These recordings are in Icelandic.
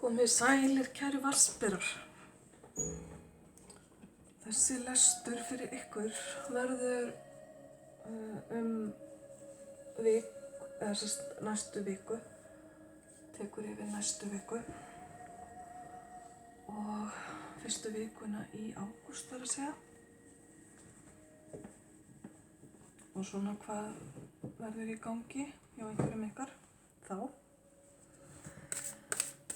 Komið sælir, kæru vatnsberar. Þessi lestur fyrir ykkur verður næstu viku. Tekur yfir næstu viku. Og fyrstu vikuna í ágúst þarf að segja. Og svona hvað verður í gangi hjá einhverjum ykkar þá.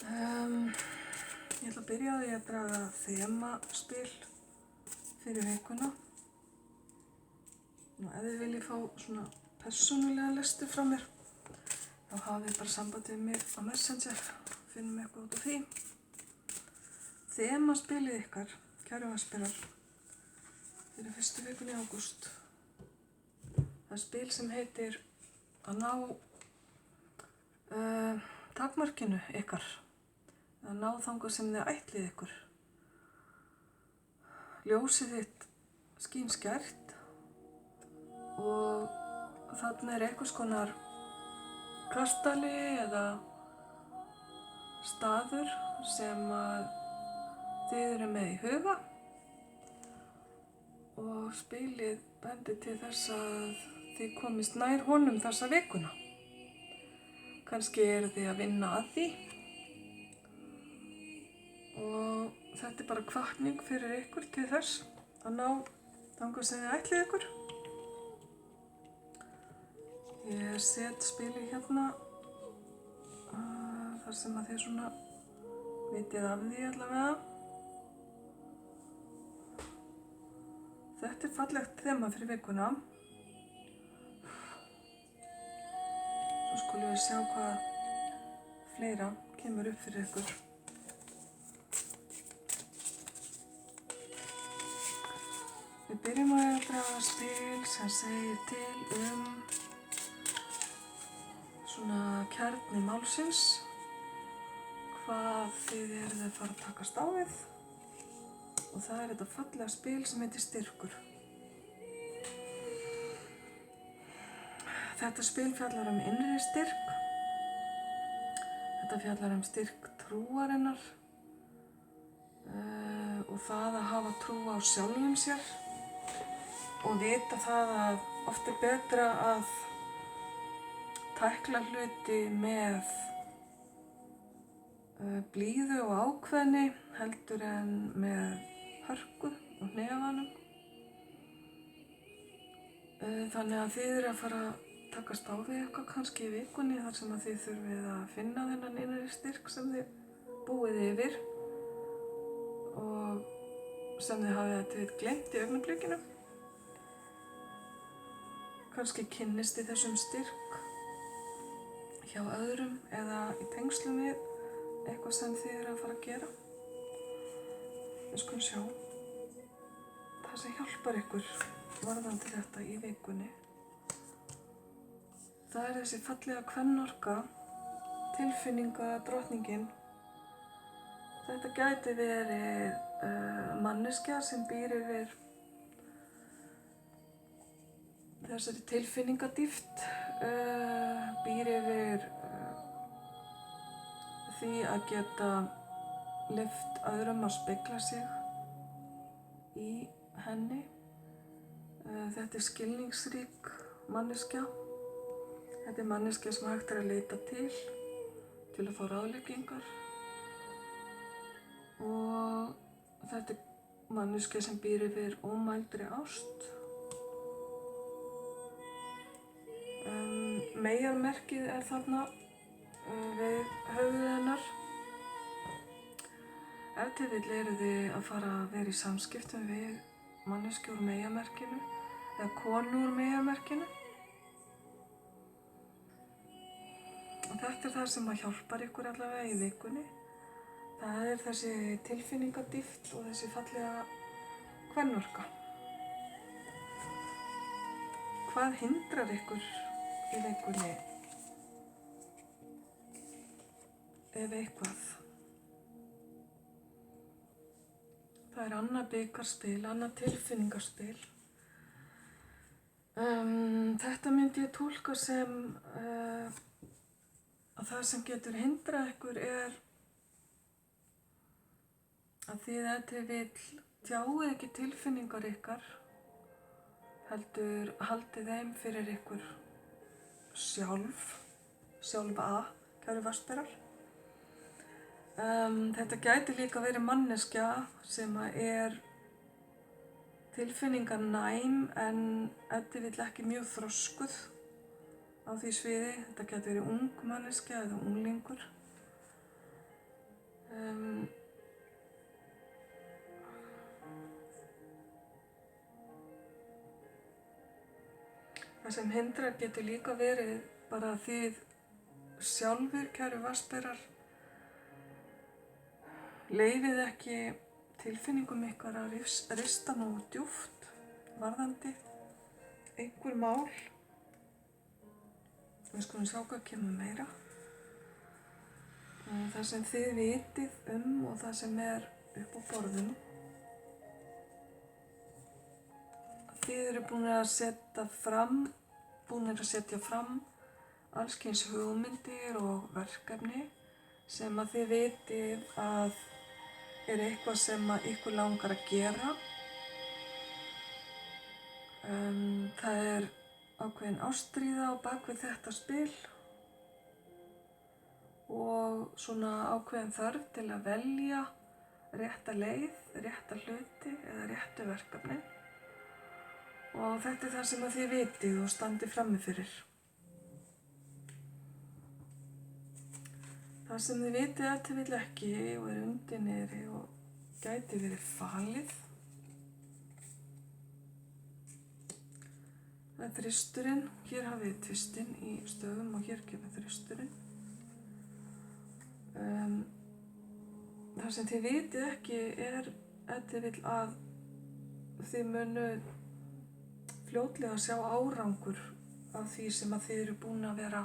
Ég ætla að byrja á því að draga þemaspil fyrir vikuna. Nú, ef þið viljið fá svona persónulega lestur frá mér, þá hafið bara samband við mig á Messenger, finnum eitthvað út af því. Þemaspilið ykkar, kæru vatnsberar, fyrir fyrstu vikuna í ágúst. Það er spil sem heitir að ná takmarkinu ykkar. Að ná þangað sem þið ætlið ykkur. Ljósið þitt skín skært og þarna er einhvers konar kastali eða staður sem að þið eru með í huga og spilið bendir til þess að þið komist nær honum þessa vikuna. Kannski eru þið að vinna að því. Og þetta er bara hvatning fyrir ykkur til þess að ná þangað sem þið ætlið ykkur. Ég set spilið hérna þar sem að þið svona vitið af því allavega. Þetta er fallegt þema fyrir vikuna. Svo skulum við sjá hvað fleira kemur upp fyrir ykkur. Við byrjum á að draga spil sem segir til svona kjarni málsins, hvað þið eruð að fara að takast á við, og það er þetta fallega spil sem heitir styrkur. Þetta spil fjallar innri styrk, þetta fjallar styrk trúarinnar og það að hafa trú á sjálfum sér. Og vita það að oft er betra að tækla hluti með blíðu og ákveðni heldur en með hörku og hnefanum. Þannig að þið eru að fara að takast á við eitthvað kannski í vikunni þar sem að þið þurfið að finna þennan innri styrk sem þið búið yfir og sem þið hafið gleymt í augnablikinu. Kannski kynnist þið þessum styrk hjá öðrum eða í tengslum við eitthvað sem þið eru að fara að gera. Við skulum sjá það sem hjálpar ykkur varðandi þetta í vikunni. Það er þessi fallega kvennorka, tilfinningadrottningin. Þetta gæti verið manneskja sem býr yfir þessari tilfinningadýpt, býr yfir því að geta leyft öðrum að spegla sig í henni. Þetta er skilningsrík manneskja. Þetta er manneskja sem hægt er að leita til að fá ráðleggingar. Og þetta er manneskja sem býr yfir ómældri ást. Meyjarmerkið er þarna við höfuðið hennar. Ef til vill eruð þið að fara að vera í samskiptum við manneskju úr meyjarmerkinu eða konu úr meyjarmerkinu. Og þetta er það sem að hjálpar ykkur allavega í vikunni. Það er þessi tilfinningadýpt og þessi fallega kvennorka. Hvað hindrar ykkur í vikunni? Ef eitthvað. Það er annað bikarspil, annað tilfinningarspil. Þetta myndi ég túlka sem að það sem getur hindrað ykkur er að þið ef til vill tjáið ekki tilfinningar ykkar, heldur haldið þeim fyrir ykkur sjálfa, kæru vatnsberar. Þetta gæti líka verið manneskja sem er tilfinninganæm en ef til vill ekki mjög þroskuð á því sviði. Þetta gæti verið ung manneskja eða unglingur. Það sem hindrar getur líka verið bara að þið sjálfur, kæru vatnsberar, leyfið ekki tilfinningum ykkar að rista nógu djúpt varðandi einhver mál. Við skulum sjá hvað kemur meira. Það sem þið vitið og það sem er upp á borðinu. Þið eru búin að setja fram alls kyns hugmyndir og verkefni sem að þið vitið að er eitthvað sem að ykkur langar að gera. Það er ákveðin ástríða á bakvið þetta spil og svona ákveðin þörf til að velja rétta leið, rétta hluti eða réttu verkefni. Og þetta er það sem að þið vitið og standið frammi fyrir. Það sem þið vitið ef til vill ekki og er undir niðri og gæti verið falið. Það er þristurinn. Hér hafið þið tvistinn í stöfum og hér kemur þristurinn. Það sem þið vitið ekki er ef til vill að þið munu fljótlega sjá árangur af því sem að þið eru búin að vera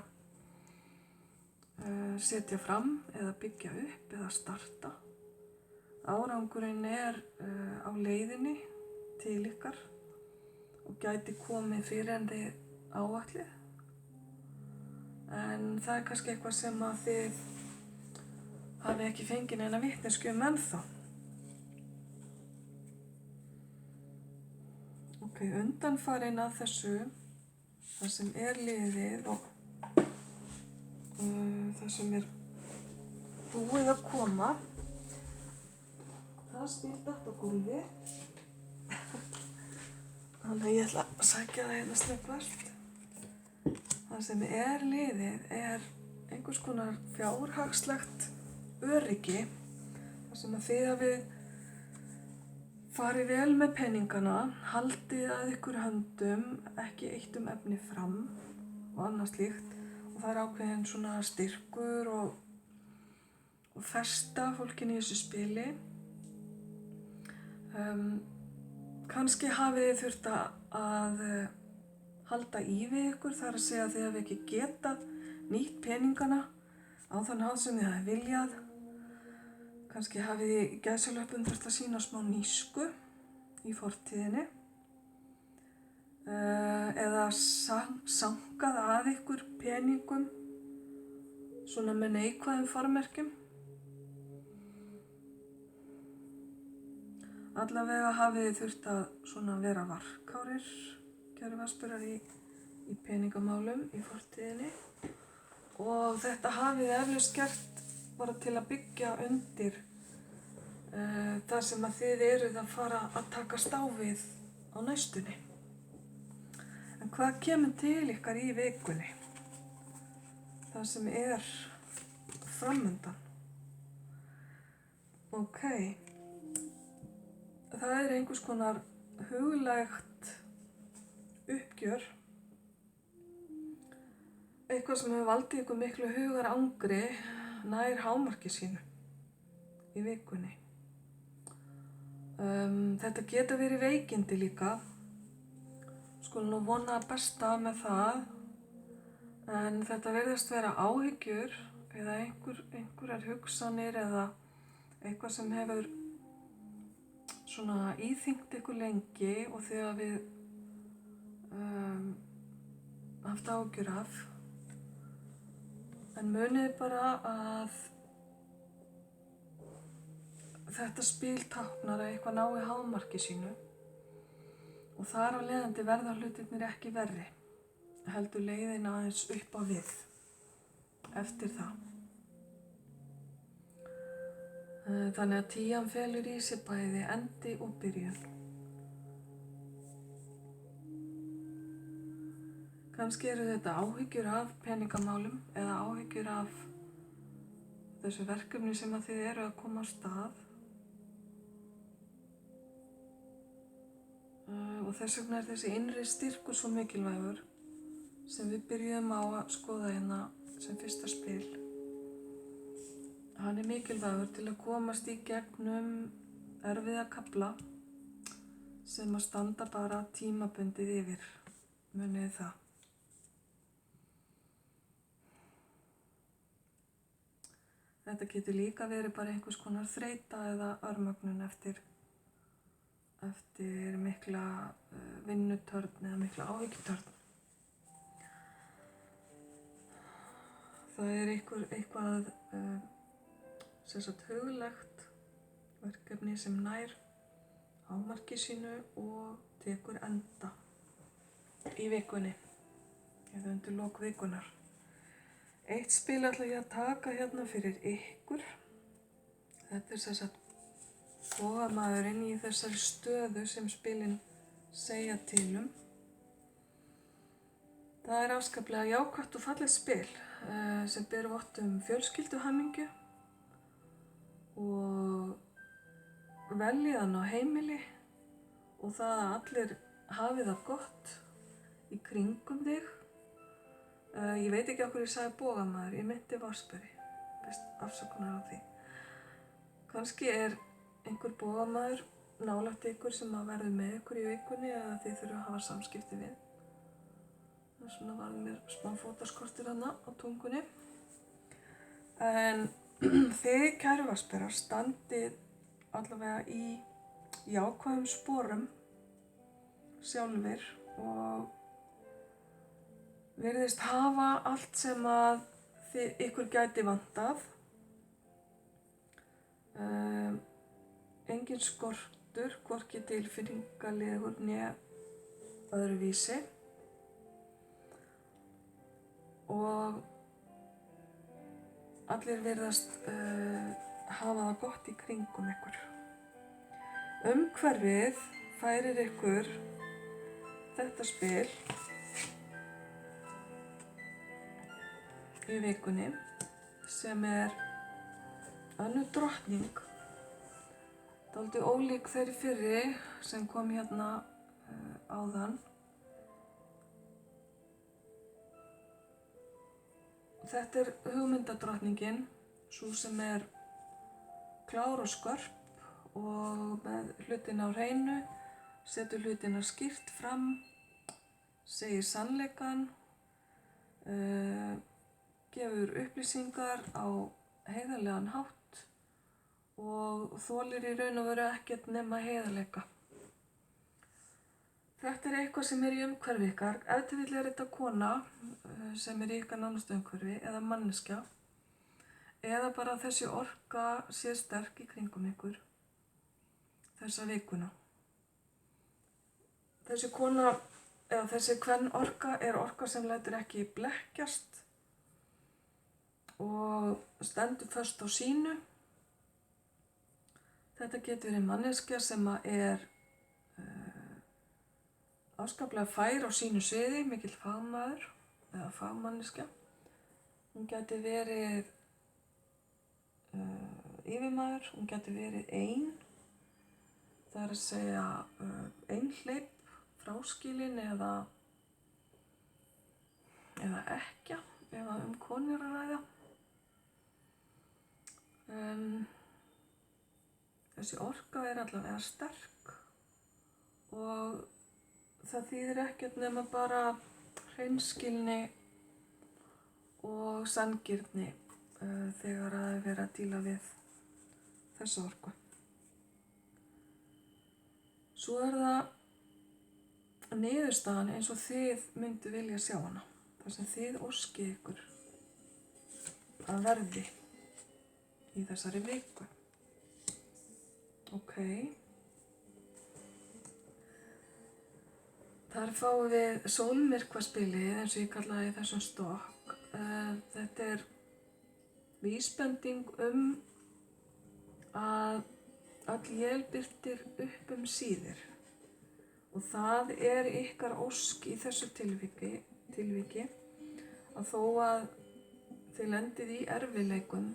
setja fram eða byggja upp eða starta. Árangurinn er á leiðinni til ykkar og gæti komið fyrir en þið áætlið. En það er kannski eitthvað sem að þið hafi ekki fengið neina vitneskju ennþá. Undanfarinn að þessu, það sem er liðið og það sem er búið að koma, það spýrt allt á gólfið. Þannig að ég ætla að sækja það hérna snöggvast. Það sem er liðið er einhvers konar fjárhagslegt öryggi, þar sem að þið hafið farið vel með peningana, haldið að ykkur höndum, ekki eitt efni fram og annað slíkt. Og það er ákveðin svona styrkur og festa fólkin í þessu spili. Kannski hafið þið þurft að halda í við ykkur, þar að segja að þið hafi ekki getað nýtt peningana á þann hátt sem þið hafi viljað. Kannski hafið þið í gæsalöppum þurft að sýna smá nísku í fortíðinni eða sankað að ykkur peningum svona með neikvæðum formerkjum. Allavega hafið þið þurft að svona vera varkárir, kæru vatnsberar, í peningamálum í fortíðinni og þetta hafið þið eflaust gert bara til að byggja undir það sem að þið eruð að fara að takast á við á næstunni. En hvað kemur til ykkar í vikunni? Það sem er framundan. Það er einhvers konar huglægt uppgjör. Eitthvað sem hefur valdið ykkur miklu hugarangri nær hámarki sínu í vikunni. Þetta geta verið veikindi líka. Skulum nú vona að besta með það. En þetta virðist vera áhyggjur eða einhverjar hugsanir eða eitthvað sem hefur svona íþyngt ykkur lengi og þið hafið haft áhyggjur af. En munið bara að þetta spil táknar að eitthvað nái hámarki sínu og þar af leiðandi verða hlutirnir ekki verri, heldur leiðin aðeins upp á við eftir það. Þannig að tían felur í sér bæði endi og byrjun. Kannski eru þetta áhyggjur af peningamálum eða áhyggjur af þessu verkefni sem að þið eru að koma af stað. Og þess vegna er þessi innri styrkur svo mikilvægur sem við byrjum á að skoða hérna sem fyrsta spil. Hann er mikilvægur til að komast í gegnum erfiða kafla sem að standa bara tímabundið yfir, munið það. Þetta getur líka verið bara einhvers konar þreyta eða örmögnun eftir mikla vinnutörn eða mikla áhyggjutörn. Það er eitthvað huglægt verkefni sem nær hámarki sínu og tekur enda í vikunni eða undir lok vikunar. Eitt spil ætla ég að taka hérna fyrir ykkur. Þetta er bogamaðurinn í þessari stöðu sem spilin segja til um. Það er afskaplega jákvætt og fallegt spil sem ber vott fjölskylduhamingju og velíðan á heimili og það að allir hafi það gott í kringum þig. Ég veit ekki af hverju ég sagði bogamaður, ég meinti vatnsberi, afsökunar á því. Kannski er einhver bogamaður nálægt ykkur sem að verður með ykkur í vikunni eða þið þurfum að hafa samskipti við. Svona var mér smá fótaskortur þarna á tungunni. En þið kæru vatnsberar standið allavega í jákvæðum sporum sjálfir og virðist hafa allt sem að ykkur gæti vantað. Engin skortur, hvorki tilfinningalegur né öðruvísi. Og allir virðast hafa það gott í kringum ykkur. Umhverfið færir ykkur þetta spil í vikunni sem er önnur drottning, dálítið ólík þeirri fyrri sem kom hérna áðan. Þetta er hugmyndadrottningin, sú sem er klár og skörp og með hlutina á hreinu, setur hlutina skýrt fram, segir sannleikann, gefur upplýsingar á heiðarlegan hátt og þolir í raun og veru ekkert nema heiðarleika. Þetta er eitthvað sem er í umhverfi ykkar. Ef til vill er þetta kona sem er í ykkar nánustu umhverfi eða manneskja eða bara þessi orka sé sterk í kringum ykkur þessa vikuna. Þessi kona eða þessi kvennorka er orka sem lætur ekki blekkjast og stendur föst á sínu. Þetta getur verið manneskja sem er afskaplega fær á sínu sviði, mikill fagmaður eða fagmanneskja. Hún gæti verið yfirmaður, hún gæti verið ein, það er að segja einhleyp, fráskilin eða ekkja, ef konur að ræða. Þessi orka er allavega sterk og það þýðir ekkert nema bara hreinskilni og sanngirni þegar að vera að díla við þessa orku. Svo er það niðurstaðan eins og þið myndu vilja sjá hana, þar sem þið óskið ykkur að verði í þessari viku. Ok. Þar fáum við sólmyrkvaspilið, eins og ég kallaði í þessum stokk. Þetta er vísbending að öll él birtir upp síðir. Og það er ykkar ósk í þessu tilviki að þó að þið lendið í erfiðleikum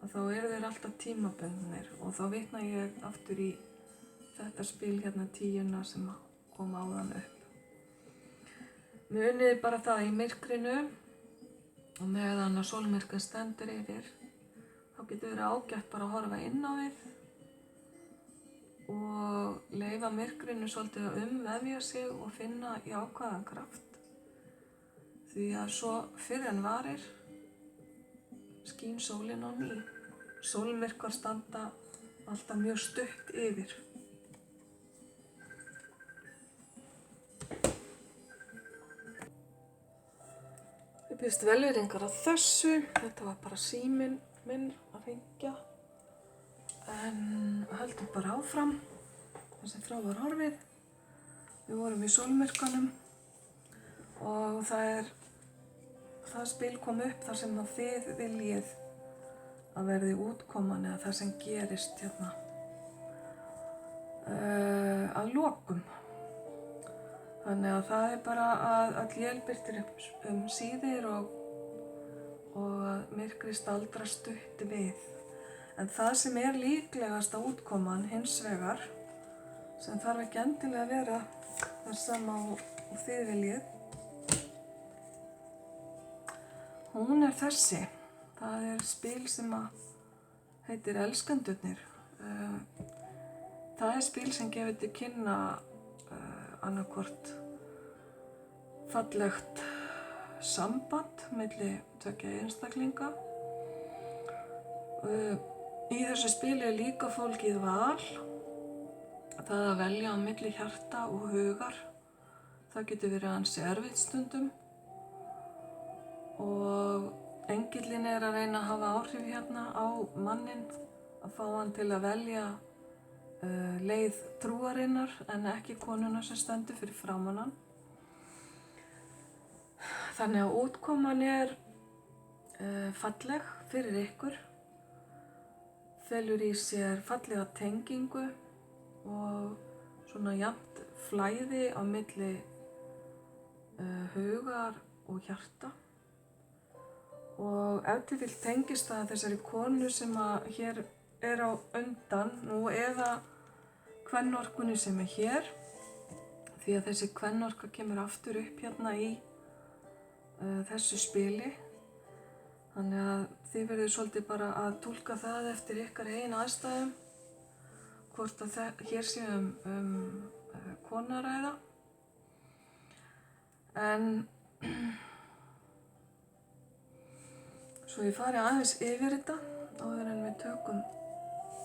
að þá eru þeir alltaf tímabundnir og þá vitna ég aftur í þetta spil hérna 10 sem kom áðan upp. Munið bara það í myrkrinu og meðan að sólmyrkvinn stendur yfir þá getur verið ágætt bara að horfa inn á við og leyfa myrkrinu svolítið að umvefja sig og finna jákvæðan kraft. Því að svo fyrr en varir skín sólin á ný. Sólmyrkvar standa alltaf mjög stutt yfir. Ég biðst velvirðingar á þessu. Þetta var bara síminn minn að hringja. En höldum bara áfram. Þessi frá var horfið. Við vorum í sólmyrkvanum og það spil kom upp þar sem að þið viljið að verði útkoman eða það sem gerist hérna að lokum. Þannig að það er bara að öll él birtir upp síðir og að myrkrið staldrar stutt við. En það sem er líklegasta útkoman hins vegar, sem þarf ekki endilega að vera það sama og þið viljið, hún er þessi. Það er spil sem heitir Elskendurnir. Það er spil sem gefur til kynna annaðhvort fallegt samband milli tveggja einstaklinga. Í þessu spili er líka fólgið val, það að velja á milli hjarta og hugar. Það getur verið ansi erfitt stundum og engillinn er að reyna að hafa áhrif hérna á manninn, að fá hann til að velja leið trúarinnar en ekki konuna sem stendur fyrir framan hann. Þannig að útkoman er falleg fyrir ykkur, felur í sér fallega tengingu og svona jafnt flæði á milli hugar og hjarta. Og ef til vill tengist það þessari konu sem að hér er á undan nú eða kvennorkunni sem er hér, því að þessi kvennorka kemur aftur upp hérna í þessu spili. Þannig að þið verður svolítið bara að túlka það eftir ykkar eigin aðstæðum, hvort að hér sé konu að ræða. En svo ég fari aðeins yfir þetta áður en við tökum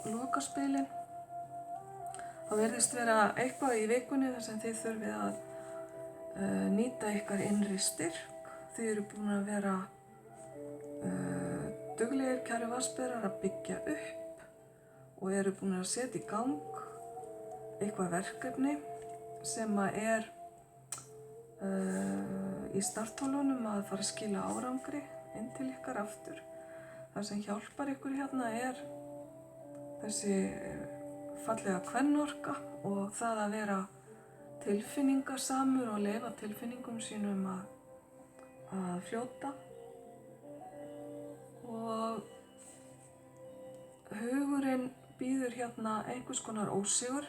lokaspilin. Það virðist vera eitthvað í vikunni þar sem þið þurfið að nýta ykkar innri styrk. Þið eru búin að vera duglegir kæru vatnsberar að byggja upp og eru búin að setja í gang eitthvað verkefni sem er í starthólunum að fara að skila árangri inn til ykkar aftur. Það sem hjálpar ykkur hérna er þessi fallega kvennorka og það að vera tilfinningasamur og leyfa tilfinningum sínum að fljóta. Og hugurinn býður hérna einhvers konar ósigur.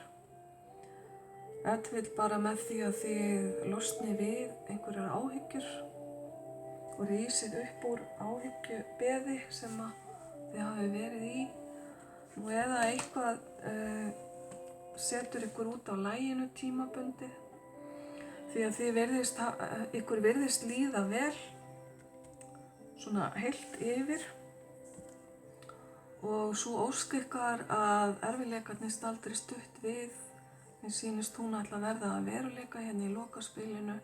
Ef til vill bara með því að þið losni við einhverjar áhyggjur og rísið upp úr áhyggjubeði sem þið hafi verið í. Og eða eitthvað setur ykkur út á laginu tímabundið. Því að ykkur virðist líða vel, svona heilt yfir. Og svo ósk ykkar að erfiðleikarnir staldri stutt við. Mér sýnist hún ætla að verða að veruleika hérna í lokaspilinu.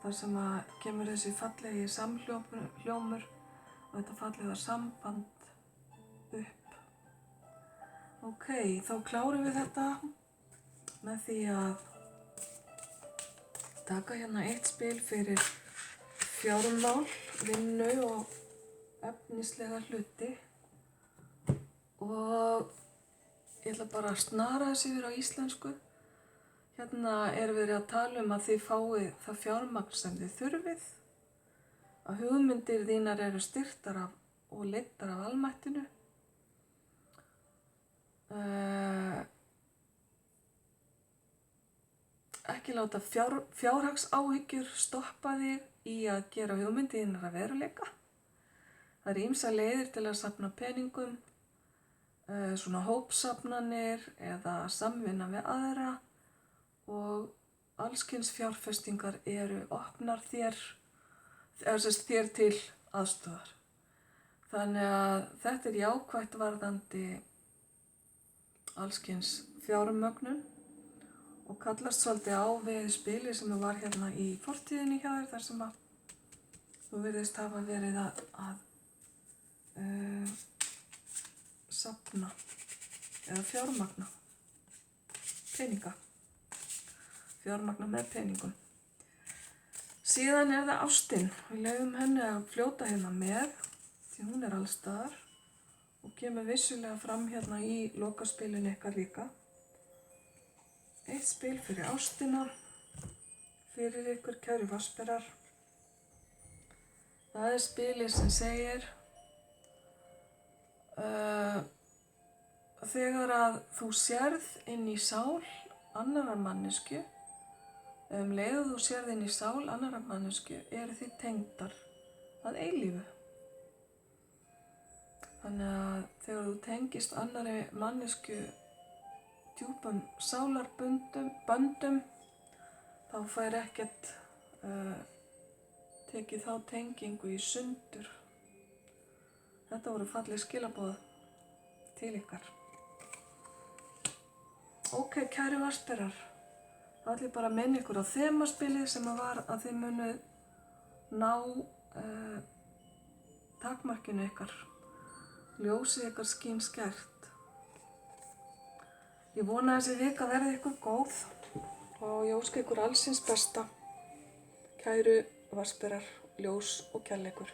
Þar sem að kemur þessi fallegi samhljómur og þetta fallega samband upp. Ok, þá klárum við þetta með því að taka hérna eitt spil fyrir fjármál, vinnu og efnislega hluti og ég ætla bara að snara þessu yfir á íslensku. Hérna verið að tala að þið fáið það fjármagn sem þið þurfið, að hugmyndir þínar eru styrktar og leiddar af almættinu. Ekki láta fjárhagsáhyggjur stoppa þig í að gera hugmyndir þínar að veruleika. Það eru ýmsar leiðir til að safna peningum, svona hópsafnanir eða samvinna við aðra og allskyns fjárfestingar eru opnar þér til aðstoðar. Þannig að þetta er jákvætt varðandi allskyns fjármögnun og kallast svolítið á við spili sem var hérna í fortíðinni hjá þér þar sem að þú virðist hafa verið að safna eða fjármagna peninga. Fjármagna með peningum. Síðan það ástin. Við leyfum henni að fljóta hérna með því hún er alls staðar og kemur vissulega fram hérna í lokaspilinu ykkar líka. Eitt spil fyrir ástina, fyrir ykkur kæru vatnsberar. Það spilið sem segir þegar að þú sérð inn í sál annarrar manneskju, leið og þú sérð inn í sál annarrar manneskju, eru þið tengdar að eilífu. Þannig að þegar þú tengist annarri manneskju djúpum sálarböndum, þá fær ekkert tekið þá tengingu í sundur. Þetta voru falleg skilaboð til ykkar. Ok, kæru vatnsberar, þá ætlum ég bara að minna ykkur á þemaspilið sem var að þið munuð ná takmarkinu ykkar. Ljósið ykkar skín skært. Ég vona að þessi vika verði ykkur góð og ég óska ykkur allsins besta. Kæru vatnsberar, ljós og kærleikur.